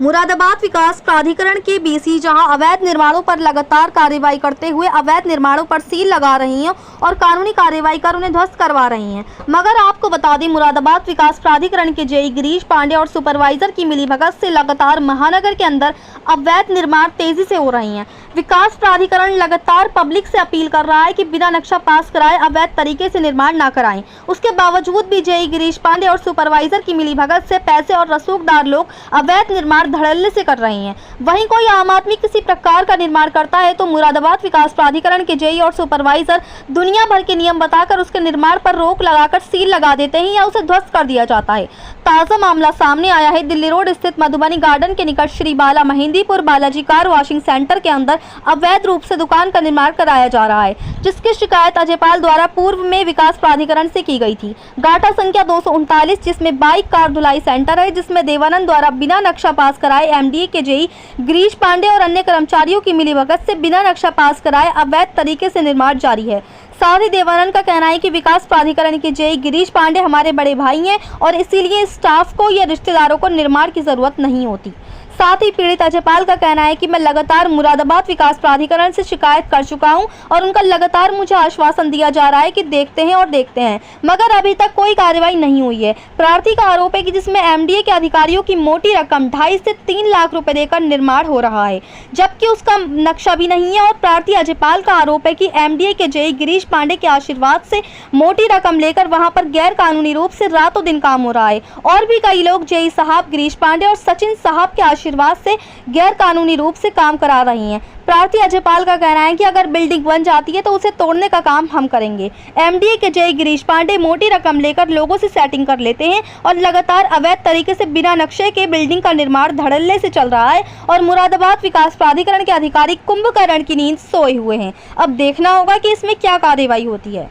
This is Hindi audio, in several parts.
मुरादाबाद विकास प्राधिकरण के बीसी जहां अवैध निर्माणों पर लगातार कार्रवाई करते हुए अवैध निर्माणों पर सील लगा रही हैं और कानूनी कार्रवाई कर उन्हें ध्वस्त करवा रही हैं। मगर आपको बता दें, मुरादाबाद विकास प्राधिकरण के जेई गिरीश पांडे और सुपरवाइजर की मिलीभगत से लगातार महानगर के अंदर अवैध निर्माण तेजी से हो रही हैं। विकास प्राधिकरण लगातार पब्लिक से अपील कर रहा है कि बिना नक्शा पास कराए अवैध तरीके से निर्माण न कराएं। उसके बावजूद भी जेई गिरीश पांडे और सुपरवाइजर की मिलीभगत से पैसे और रसूखदार लोग अवैध निर्माण धड़ल्ले से कर रहे हैं। वहीं कोई आम आदमी किसी प्रकार का निर्माण करता है तो मुरादाबाद विकास प्राधिकरण के जेई और सुपरवाइजर दुनिया भर के नियम बताकर उसके निर्माण पर रोक लगाकर सील लगा देते हैं या उसे ध्वस्त कर दिया जाता है। ताजा मामला सामने आया है दिल्ली रोड स्थित मधुबनी गार्डन के निकट श्री बाला Mehandipur Balaji car washing centre के अंदर अवैध रूप से दुकान का निर्माण कराया जा रहा है, जिसकी शिकायत अजयपाल द्वारा पूर्व में विकास प्राधिकरण से की गई थी। गाटा संख्या 239, जिसमें बाइक कार धुलाई सेंटर है, जिसमें देवानंद द्वारा बिना नक्शा पास कराए एमडीए के जेई गिरीश पांडे और अन्य कर्मचारियों की मिलीभगत से बिना नक्शा पास कराए अवैध तरीके से निर्माण जारी है। साथ ही देवानंद का कहना है कि विकास प्राधिकरण के जेई गिरीश पांडे हमारे बड़े भाई हैं और इसीलिए स्टाफ को या रिश्तेदारों को निर्माण की जरूरत नहीं होती। साथ ही पीड़ित अजयपाल का कहना है कि मैं लगातार मुरादाबाद विकास प्राधिकरण से शिकायत कर चुका हूं और उनका लगातार मुझे आश्वासन दिया जा रहा है कि देखते हैं, मगर अभी तक कोई कार्रवाई नहीं हुई है। प्रार्थी का आरोप है कि जिसमें एमडीए के अधिकारियों की मोटी रकम 2.5 से 3 लाख रुपए देकर निर्माण हो रहा है, जबकि उसका नक्शा भी नहीं है। और प्रार्थी अजयपाल का आरोप है कि एमडीए के जेई गिरीश पांडे के आशीर्वाद से मोटी रकम लेकर वहां पर गैर कानूनी रूप से रातों दिन काम हो रहा है। और भी कई लोग जेई साहब गिरीश पांडे और सचिन साहब के आशीर्वाद से गैर कानूनी रूप से काम करा रही हैं। प्रार्थी अजयपाल का कहना है कि अगर बिल्डिंग बन जाती है तो उसे तोड़ने का काम हम करेंगे। एमडीए के जेई गिरीश पांडे मोटी रकम लेकर लोगों से सेटिंग कर लेते हैं और लगातार अवैध तरीके से बिना नक्शे के बिल्डिंग का निर्माण धड़ल्ले से चल रहा है और मुरादाबाद विकास प्राधिकरण के अधिकारी कुंभकर्ण की नींद सोए हुए हैं। अब देखना होगा कि इसमें क्या कार्रवाई होती है।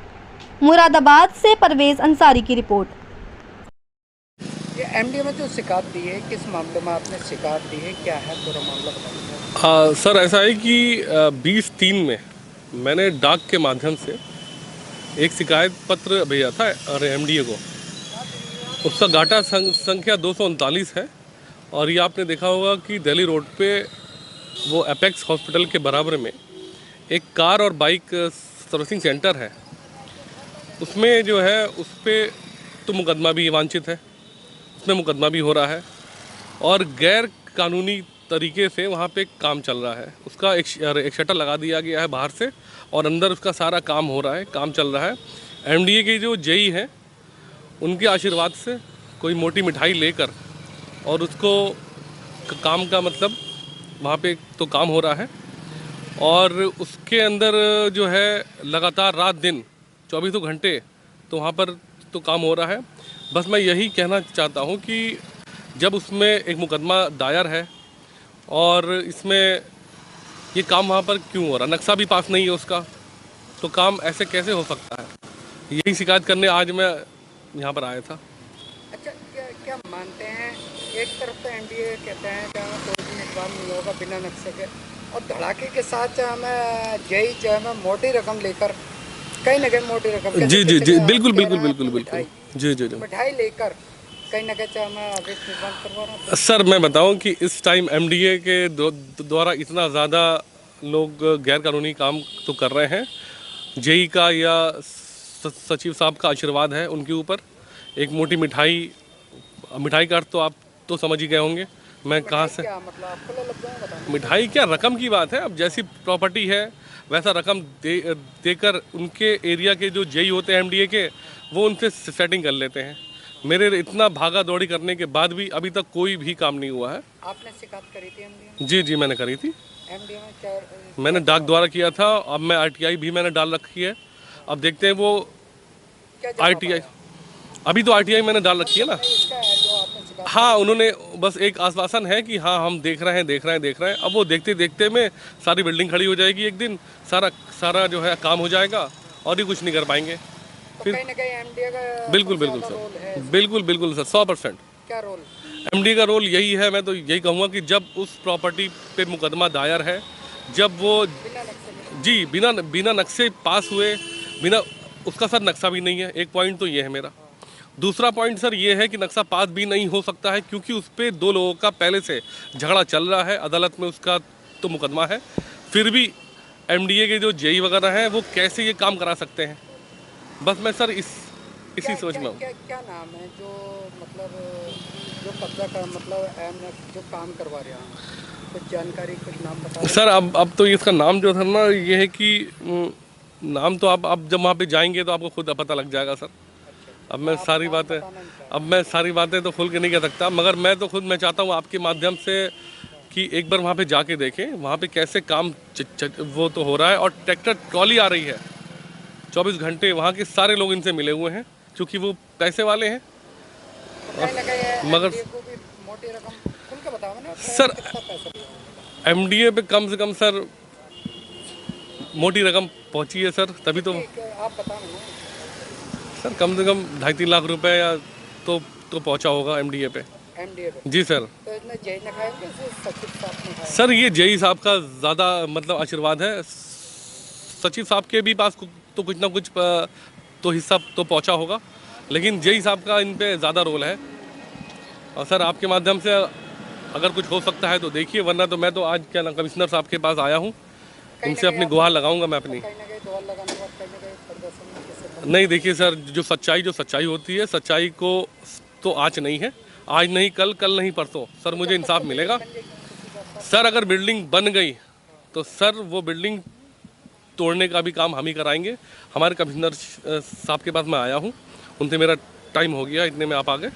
मुरादाबाद से परवेज अंसारी की रिपोर्ट। ये एमडीए में जो शिकायत दी है, किस मामले में आपने शिकायत दी है, क्या है पूरा मामला बताइए। सर ऐसा है कि 20/3 में मैंने डाक के माध्यम से एक शिकायत पत्र भेजा था और एमडीए को। उसका गाटा संख्या 239 है और ये आपने देखा होगा कि दिल्ली रोड पे वो अपेक्स हॉस्पिटल के बराबर में एक कार और बाइक सर्विसिंग सेंटर है। उसमें जो है उस पर तो मुकदमा भी वांछित है, उसमें मुकदमा भी हो रहा है और गैर कानूनी तरीके से वहाँ पे काम चल रहा है। उसका एक शटर लगा दिया गया है बाहर से और अंदर उसका सारा काम हो रहा है, काम चल रहा है। एमडीए के जो जेई हैं उनके आशीर्वाद से कोई मोटी मिठाई लेकर और उसको काम का मतलब वहाँ पे तो काम हो रहा है और उसके अंदर जो है लगातार रात दिन 24 घंटे तो वहाँ पर तो काम हो रहा है। बस मैं यही कहना चाहता हूँ कि जब उसमें एक मुकदमा दायर है और इसमें ये काम वहाँ पर क्यों हो रहा, नक्शा भी पास नहीं है उसका, तो काम ऐसे कैसे हो सकता है। यही शिकायत करने आज मैं यहाँ पर आया था। अच्छा, क्या मानते हैं, एक तरफ तो एमडीए कहते हैं कि हमें कोई भी निर्माण नहीं होगा बिना नक्शे के, और धड़ाके के साथ हमें जेई जो है मोटी रकम लेकर कहीं ना कहीं मोटी रकम जी बिल्कुल जी मिठाई लेकर कहीं ना कहीं हमें अवैध निर्माण करवा रहा है। सर मैं बताऊं कि इस टाइम एमडीए के द्वारा इतना ज़्यादा लोग गैर कानूनी काम तो कर रहे हैं। जेई का या सचिव साहब का आशीर्वाद है उनके ऊपर। एक मोटी मिठाई का अर्थ तो आप तो समझ ही गए होंगे मैं कहाँ से, मतलब आपको लग जाएगा मिठाई क्या रकम की बात है। अब जैसी प्रॉपर्टी है वैसा रकम देकर उनके एरिया के जो जेई होते हैं एमडीए के, वो उनसे सेटिंग कर लेते हैं। मेरे इतना भागा दौड़ी करने के बाद भी अभी तक कोई भी काम नहीं हुआ है। आपने शिकायत करी थी एमडीए? जी मैंने करी थी। एमडीए में क्या मैंने डाक द्वारा किया था। अब मैं आरटीआई भी मैंने डाल रखी है। अब देखते हैं वो आरटीआई, अभी तो आरटीआई मैंने डाल रखी है ना। हाँ, उन्होंने बस एक आश्वासन है कि हाँ हम देख रहे हैं। अब वो देखते देखते में सारी बिल्डिंग खड़ी हो जाएगी, एक दिन सारा जो है काम हो जाएगा और ही कुछ नहीं कर पाएंगे। तो फिर कहीं ना कहीं एमडीए का बिल्कुल सर, बिल्कुल सर, 100%। क्या रोल एमडीए का रोल यही है। मैं तो यही कहूँगा कि जब उस प्रॉपर्टी पे मुकदमा दायर है, जब वो जी बिना नक्शे पास हुए, बिना उसका सर नक्शा भी नहीं है। एक पॉइंट तो ये है मेरा। दूसरा पॉइंट सर ये है कि नक्शा पास भी नहीं हो सकता है क्योंकि उस पर 2 लोगों का पहले से झगड़ा चल रहा है, अदालत में उसका तो मुकदमा है। फिर भी एमडीए के जो जेई वगैरह हैं वो कैसे ये काम करा सकते हैं, बस मैं सर इसी सोच में हूँ। क्या नाम है जो मतलब जो कब्जा का मतलब जो काम करवा रहे हैं, कुछ जानकारी कुछ नाम बता सर अब तो इसका नाम जो था ना ये है कि नाम तो आप जब वहाँ पे जाएंगे तो आपको खुद पता लग जाएगा सर। अब मैं सारी बातें तो खुल के नहीं कह सकता, मगर मैं चाहता हूँ आपके माध्यम से कि एक बार वहाँ पे जाके देखें वहाँ पे कैसे काम वो तो हो रहा है। और ट्रैक्टर ट्रॉली आ रही है 24 घंटे, वहाँ के सारे लोग इनसे मिले हुए हैं क्योंकि वो पैसे वाले हैं। मगर मोटी रकम खुल के बताओ ना सर एमडीए पे कम से कम सर मोटी रकम पहुँची है सर, तभी तो आप बताओ ना सर कम से कम 2.5-3 लाख रुपए या तो पहुँचा होगा एमडीए पे। जी सर। तो इसने जेई ने खाया कि सचिव साहब ने खाया? सर ये जेई साहब का ज़्यादा मतलब आशीर्वाद है, सचिव साहब के भी पास तो कुछ ना कुछ तो हिस्सा तो पहुंचा होगा, लेकिन जेई साहब का इन पे ज़्यादा रोल है। और सर आपके माध्यम से अगर कुछ हो सकता है तो देखिए, वरना तो मैं तो आज क्या ना कमिश्नर साहब के पास आया हूँ, उनसे अपनी गुहार लगाऊंगा मैं अपनी। नहीं देखिए सर, जो सच्चाई होती है, सच्चाई को तो आँच नहीं है, आज नहीं कल नहीं परसों सर मुझे इंसाफ मिलेगा। सर अगर बिल्डिंग बन गई तो सर वो बिल्डिंग तोड़ने का भी काम हम ही कराएंगे। हमारे कमिश्नर साहब के पास मैं आया हूँ, उनसे मेरा टाइम हो गया, इतने में आप आ गए,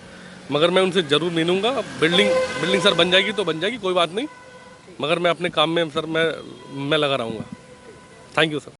मगर मैं उनसे ज़रूर मिलूंगा। बिल्डिंग सर बन जाएगी तो बन जाएगी, कोई बात नहीं, मगर मैं अपने काम में सर मैं लगा रहूँगा। Thank you sir.